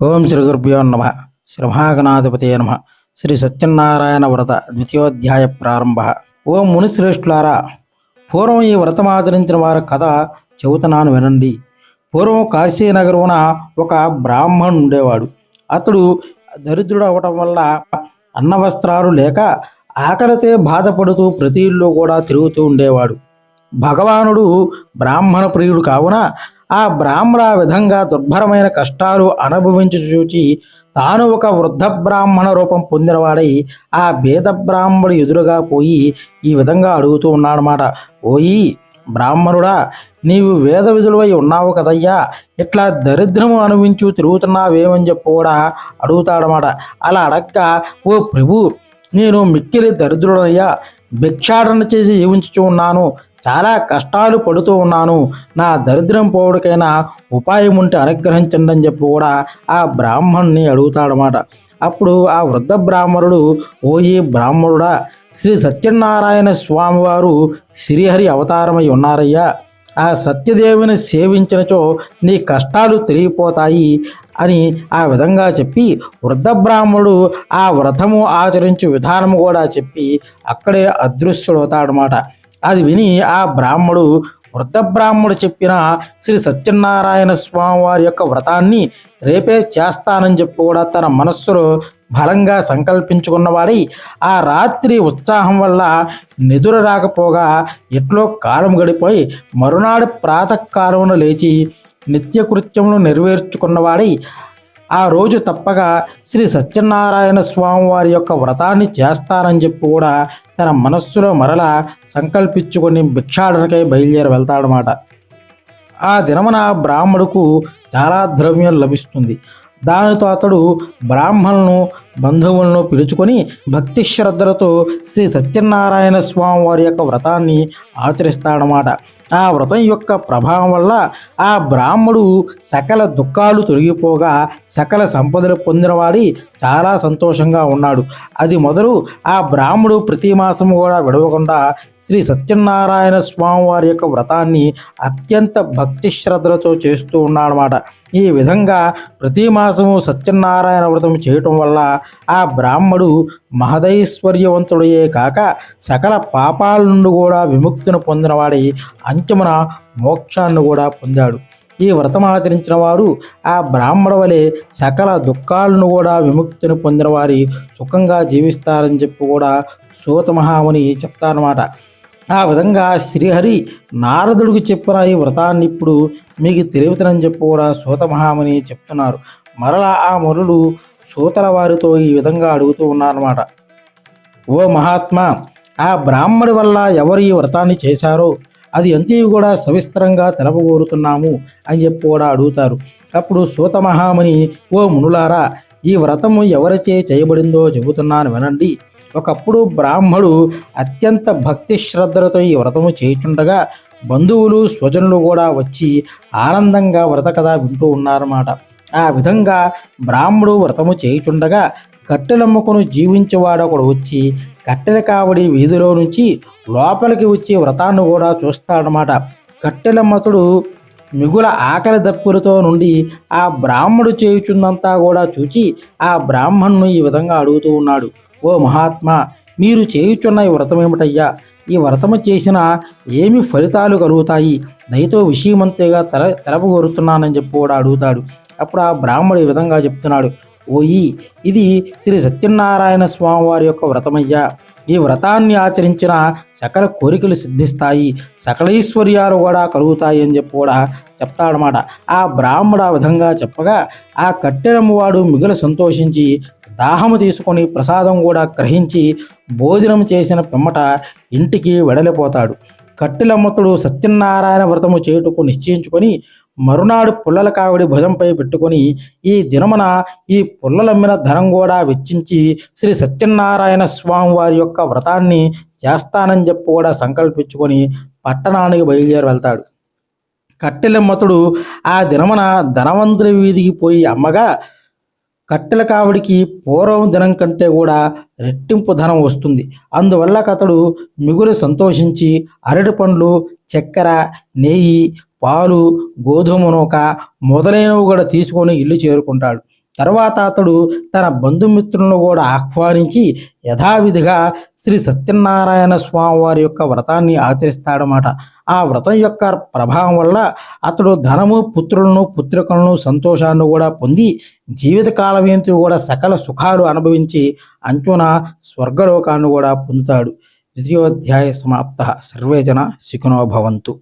ఓం శ్రీ గురుభ్యో నమ. శ్రీ మహాగణాధిపతే నమ. శ్రీ సత్యనారాయణ వ్రత ద్వితీయోధ్యాయ ప్రారంభ. ఓం మునిశ్రేష్ఠులారా, పూర్వం ఈ వ్రతం ఆచరించిన వారి కథ చెబుతున్నాను వినండి. పూర్వం కాశీనగరమున ఒక బ్రాహ్మణుడు ఉండేవాడు. అతడు దరిద్రుడు అవటం వల్ల అన్నవస్త్రాలు లేక ఆకలితే బాధపడుతూ ప్రతి ఇల్లు కూడా తిరుగుతూ ఉండేవాడు. భగవానుడు బ్రాహ్మణ ప్రియుడు కావున ఆ బ్రాహ్మణ విధంగా దుర్భరమైన కష్టాలు అనుభవించి చూచి తాను ఒక వృద్ధ బ్రాహ్మణ రూపం పొందినవాడై ఆ బేద బ్రాహ్మణుడు ఎదురుగా పోయి ఈ విధంగా అడుగుతూ ఉన్నాడనమాట. ఓయి బ్రాహ్మణుడా, నీవు వేద విధులవై ఉన్నావు కదయ్యా, ఇట్లా దరిద్రము అనుభవించు తిరుగుతున్నావేమని చెప్పి కూడా అడుగుతాడనమాట. అలా అడక్క, ఓ ప్రభు, నేను మిక్కిలి దరిద్రుడయ్యా, భిక్షాటన చేసి జీవించుచూ ఉన్నాను, చాలా కష్టాలు పడుతూ ఉన్నాను, నా దరిద్రం పోవడికైనా ఉపాయం ఉంటే అనుగ్రహించండి అని చెప్పి కూడా ఆ బ్రాహ్మణుని అడుగుతాడనమాట. అప్పుడు ఆ వృద్ధ బ్రాహ్మణుడు, ఓయి బ్రాహ్మణుడా, శ్రీ సత్యనారాయణ స్వామివారు శ్రీహరి అవతారమై ఉన్నారయ్యా, ఆ సత్యదేవుని సేవించినచో నీ కష్టాలు తిరిగిపోతాయి అని ఆ విధంగా చెప్పి వృద్ధ బ్రాహ్మణుడు ఆ వ్రతము ఆచరించు విధానము కూడా చెప్పి అక్కడే అదృశ్యుడవుతాడనమాట. అది విని ఆ బ్రాహ్మడు, వృద్ధ బ్రాహ్మడు చెప్పిన శ్రీ సత్యనారాయణ స్వామి వారి యొక్క వ్రతాన్ని రేపే చేస్తానని చెప్పి కూడా తన మనస్సులో బలంగా సంకల్పించుకున్నవాడై ఆ రాత్రి ఉత్సాహం వల్ల నిదుర రాకపోగా ఎట్లో కాలం గడిపోయి మరునాడు ప్రాతకాలమున లేచి నిత్యకృత్యమును నెరవేర్చుకున్నవాడై ఆ రోజు తప్పగా శ్రీ సత్యనారాయణ స్వామి వారి యొక్క వ్రతాన్ని చేస్తానని చెప్పి కూడా తన మనస్సులో మరలా సంకల్పించుకొని భిక్షాటనకై బయలుదేరి వెళ్తాడనమాట. ఆ దినమున బ్రాహ్మడుకు చాలా ద్రవ్యం లభిస్తుంది. దానితో అతడు బ్రాహ్మణులను బంధువులను పిలుచుకొని భక్తి శ్రద్ధలతో శ్రీ సత్యనారాయణ స్వామి వారి యొక్క వ్రతాన్ని ఆచరిస్తాడనమాట. ఆ వ్రతం యొక్క ప్రభావం వల్ల ఆ బ్రాహ్మడు సకల దుఃఖాలు తొలగిపోగా సకల సంపదలు పొందినవాడి చాలా సంతోషంగా ఉన్నాడు. అది మొదలు ఆ బ్రాహ్మడు ప్రతి మాసము కూడా విడవకుండా శ్రీ సత్యనారాయణ స్వామి వారి యొక్క వ్రతాన్ని అత్యంత భక్తి శ్రద్ధలతో చేస్తూ ఉన్నాడనమాట. ఈ విధంగా ప్రతి మాసము సత్యనారాయణ వ్రతం చేయటం వల్ల ఆ బ్రాహ్మడు మహదైశ్వర్యవంతుడయే కాక సకల పాపాల నుండి కూడా విముక్తిని పొందినవాడి అంత్యమున మోక్షాన్ని కూడా పొందాడు. ఈ వ్రతం ఆచరించిన వారు ఆ బ్రాహ్మణ వలె సకల దుఃఖాలను కూడా విముక్తిని పొందిన వారి సుఖంగా జీవిస్తారని చెప్పి కూడా సూత మహాముని చెప్తారన్నమాట. ఆ విధంగా శ్రీహరి నారదుడికి చెప్పిన ఈ వ్రతాన్ని ఇప్పుడు మీకు తెలియతనని చెప్పి కూడా సూత మహాముని చెప్తున్నారు. మరలా ఆ మునులు సూతల వారితో ఈ విధంగా అడుగుతూ ఉన్నారన్నమాట. ఓ మహాత్మా, ఆ బ్రాహ్మడి వల్ల ఎవరు ఈ వ్రతాన్ని చేశారో అది అంతా కూడా సవిస్తరంగా తెలపగోరుతున్నాము అని చెప్పి కూడా అడుగుతారు. అప్పుడు సూత మహాముని, ఓ మునులారా, ఈ వ్రతము ఎవరిచే చేయబడిందో చెబుతున్నాను వినండి. ఒకప్పుడు బ్రాహ్మడు అత్యంత భక్తి శ్రద్ధలతో ఈ వ్రతము చేయుచుండగా బంధువులు స్వజనులు కూడా వచ్చి ఆనందంగా వ్రత కథ వింటూ ఉన్నారన్నమాట. ఆ విధంగా బ్రాహ్మడు వ్రతము చేయుచుండగా కట్టెలమ్మకును జీవించేవాడొకడు వచ్చి కట్టెల కావడి వీధిలో నుంచి లోపలికి వచ్చి వ్రతాన్ని కూడా చూస్తాడనమాట. కట్టెలమ్మతుడు మిగుల ఆకలి దప్పులతో నుండి ఆ బ్రాహ్మడు చేయుచుందంతా కూడా చూచి ఆ బ్రాహ్మణును ఈ విధంగా అడుగుతూ ఉన్నాడు. ఓ మహాత్మా, మీరు చేయుచున్న ఈ వ్రతం ఏమిటయ్యా? ఈ వ్రతము చేసిన ఏమి ఫలితాలు కలుగుతాయి? దయతో విషయమంతేగా తెలపగోరుతున్నానని చెప్పి కూడా అడుగుతాడు. అప్పుడు ఆ బ్రాహ్మడు ఈ విధంగా చెప్తున్నాడు. ఓయి, ఇది శ్రీ సత్యనారాయణ స్వామి వారి యొక్క వ్రతమయ్యా. ఈ వ్రతాన్ని ఆచరించిన సకల కోరికలు సిద్ధిస్తాయి, సకలైశ్వర్యాలు కూడా కలుగుతాయి అని చెప్పి కూడా చెప్తాడనమాట. ఆ బ్రాహ్మడు ఆ విధంగా చెప్పగా ఆ కట్టెలమ్మవాడు మిగులు సంతోషించి దాహము తీసుకొని ప్రసాదం కూడా గ్రహించి భోజనం చేసిన పిమ్మట ఇంటికి వెడలిపోతాడు. కట్టెలమ్మతుడు సత్యనారాయణ వ్రతము చేయుటకు నిశ్చయించుకొని మరునాడు పుల్లల కావిడి భుజంపై పెట్టుకొని ఈ దినమున ఈ పుల్లలమ్మిన ధనం కూడా వెచ్చించి శ్రీ సత్యనారాయణ స్వామి వారి యొక్క వ్రతాన్ని చేస్తానని చెప్పి కూడా సంకల్పించుకొని పట్టణానికి బయలుదేరి వెళ్తాడు. కట్టెలమ్మతుడు ఆ దినమున ధనవంతుని వీధికి పోయి అమ్మగా కట్టెల కావిడికి పూర్వం దినం కంటే కూడా రెట్టింపు ధనం వస్తుంది. అందువల్ల అతడు మిగులు సంతోషించి అరటి పండ్లు, చక్కెర, నెయ్యి, పాలు, గోధుమ నూక మొదలైనవి కూడా తీసుకొని ఇల్లు చేరుకుంటాడు. తర్వాత అతడు తన బంధుమిత్రులను కూడా ఆహ్వానించి యథావిధిగా శ్రీ సత్యనారాయణ స్వామి వారి యొక్క వ్రతాన్ని ఆచరిస్తాడనమాట. ఆ వ్రతం యొక్క ప్రభావం వల్ల అతడు ధనము, పుత్రులను, పుత్రికలను, సంతోషాన్ని కూడా పొంది జీవితకాలం ఏంటూ కూడా సకల సుఖాలు అనుభవించి అంచున స్వర్గలోకాన్ని కూడా పొందుతాడు. ద్వితీయోధ్యాయ సమాప్త. సర్వే జన సుఖినో భవంతు.